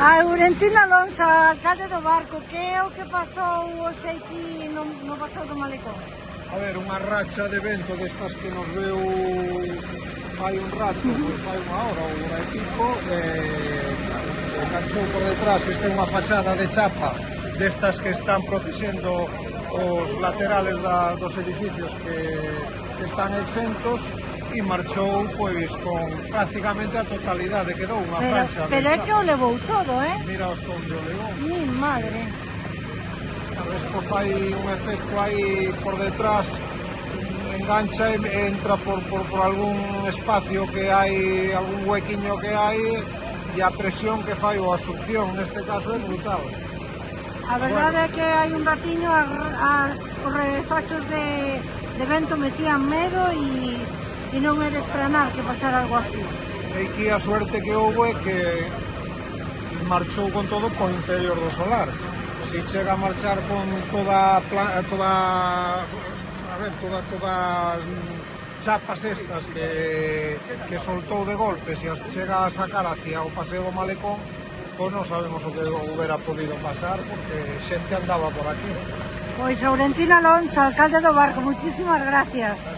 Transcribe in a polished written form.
A Laurentino Alonso, alcalde do Barco, que é o que pasou hoxe aquí no paseo do Malecón? A ver, unha racha de vento destas que nos veu fai un rato, fai unha hora ou unha e pico, enganchou por detrás. Esta é unha fachada de chapa destas que están protexendo os laterales dos edificios que están exentos, e marchou pois con prácticamente a totalidade, quedou unha franxa de pero é que o levou todo, Mira hasta onde o levou. Mi madre. Isto fai un efecto aí por detrás, engancha e entra por algún espacio que hai, algún huequiño que hai, e a presión que fai ou a succión neste caso é brutal. A verdade é que hai un ratiño os refachos de vento metían medo e non é de estranar que pasara algo así. E aquí a suerte que houve é que marchou con todo por interior do solar. Se chega a marchar con todas chapas estas que soltou de golpe, se as chega a sacar hacia o paseo do Malecón, pois non sabemos o que houbera podido pasar, porque xente andaba por aquí. Pois Laurentino Alonso, alcalde do Barco, muchísimas gracias.